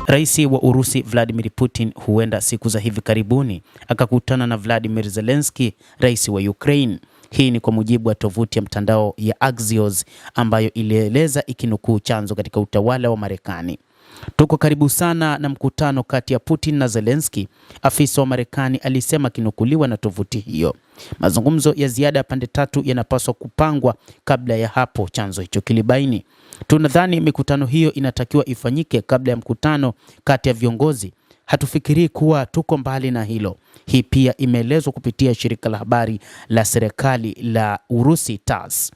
Rais wa Urusi Vladimir Putin huenda siku za hivi karibuni akakutana na Vladimir Zelensky, rais wa Ukraine. Hii ni kwa mujibu wa tovuti ya mtandao ya Axios ambayo ilieleza ikinukuu chanzo katika utawala wa Marekani. Tuko karibu sana na mkutano kati ya Putin na Zelensky, afisa wa Marekani alisema kinukuliwa na tovuti hiyo. Mazungumzo ya ziada ya pande tatu yanapaswa kupangwa kabla ya hapo, chanzo hicho kilibaini. Tunadhani mikutano hiyo inatakiwa ifanyike kabla ya mkutano kati ya viongozi. Hatufikirii kuwa tuko mbali na hilo. Hii pia imeelezwa kupitia shirika la habari la serikali la Urusi TASS.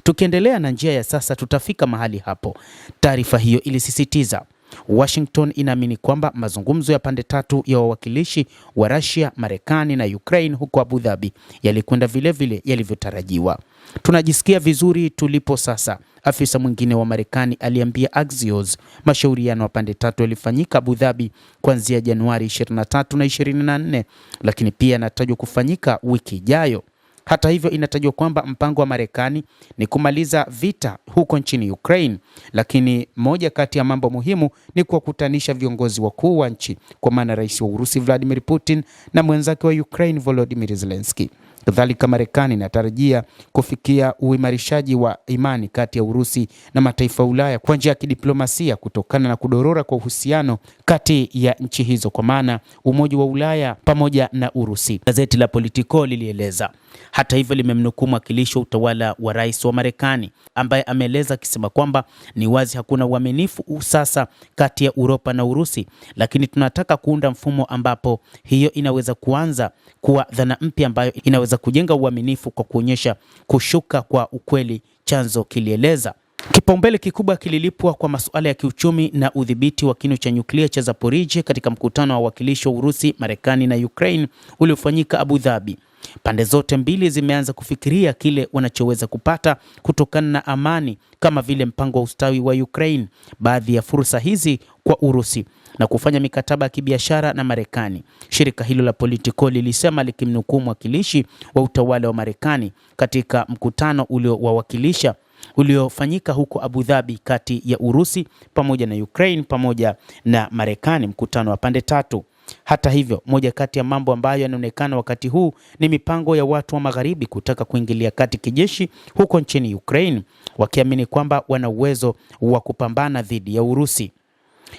Tukiendelea na njia ya sasa tutafika mahali hapo, taarifa hiyo ilisisitiza. Washington inaamini kwamba mazungumzo ya pande tatu ya wawakilishi wa Russia, Marekani na Ukraine huko Abu Dhabi yalikwenda vile yalivyotarajiwa. Tunajisikia vizuri tulipo sasa, afisa mwingine wa Marekani aliambia Axios. Mashauriano ya pande tatu yalifanyika Abu Dhabi kuanzia Januari 23 na 24, lakini pia yanatajwa kufanyika wiki ijayo. Hata hivyo, inatajwa kwamba mpango wa Marekani ni kumaliza vita huko nchini Ukraine, lakini moja kati ya mambo muhimu ni kuwakutanisha viongozi wakuu wa nchi, kwa maana rais wa Urusi Vladimir Putin na mwenzake wa Ukraine Volodymyr Zelensky. Kadhalika, Marekani inatarajia kufikia uimarishaji wa imani kati ya Urusi na mataifa ya Ulaya kwa njia ya kidiplomasia kutokana na kudorora kwa uhusiano kati ya nchi hizo, kwa maana Umoja wa Ulaya pamoja na Urusi, gazeti la Politico lilieleza. Hata hivyo, limemnukuu mwakilishi wa utawala wa rais wa Marekani ambaye ameeleza akisema kwamba ni wazi hakuna uaminifu sasa kati ya Uropa na Urusi, lakini tunataka kuunda mfumo ambapo hiyo inaweza kuanza kuwa dhana mpya ambayo inaweza kujenga uaminifu kwa kuonyesha kushuka kwa ukweli, chanzo kilieleza. Kipaumbele kikubwa kililipwa kwa masuala ya kiuchumi na udhibiti wa kinu cha nyuklia cha Zaporizhzhia katika mkutano wa wawakilishi wa Urusi, Marekani na Ukraine uliofanyika Abu Dhabi. Pande zote mbili zimeanza kufikiria kile wanachoweza kupata kutokana na amani, kama vile mpango wa ustawi wa Ukraine, baadhi ya fursa hizi kwa Urusi na kufanya mikataba ya kibiashara na Marekani. Shirika hilo la Politico lilisema likimnukuu mwakilishi wa utawala wa Marekani katika mkutano uliowawakilisha uliofanyika huko Abu Dhabi kati ya Urusi pamoja na Ukraine pamoja na Marekani, mkutano wa pande tatu. Hata hivyo, moja kati ya mambo ambayo yanaonekana wakati huu ni mipango ya watu wa Magharibi kutaka kuingilia kati kijeshi huko nchini Ukraine, wakiamini kwamba wana uwezo wa kupambana dhidi ya Urusi.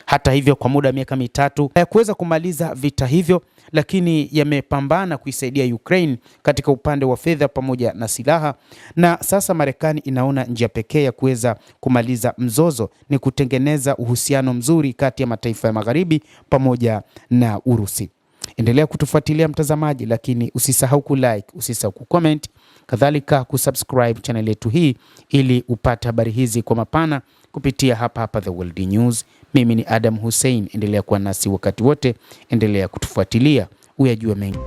Hata hivyo, kwa muda wa miaka mitatu hayakuweza kumaliza vita hivyo, lakini yamepambana kuisaidia Ukraine katika upande wa fedha pamoja na silaha, na sasa Marekani inaona njia pekee ya kuweza kumaliza mzozo ni kutengeneza uhusiano mzuri kati ya mataifa ya Magharibi pamoja na Urusi. Endelea kutufuatilia mtazamaji, lakini usisahau kulike, usisahau kucomment, kadhalika kusubscribe channel yetu hii ili upate habari hizi kwa mapana kupitia hapa The World News. Mimi ni Adam Hussein, endelea kuwa nasi wakati wote, endelea kutufuatilia uyajue mengi.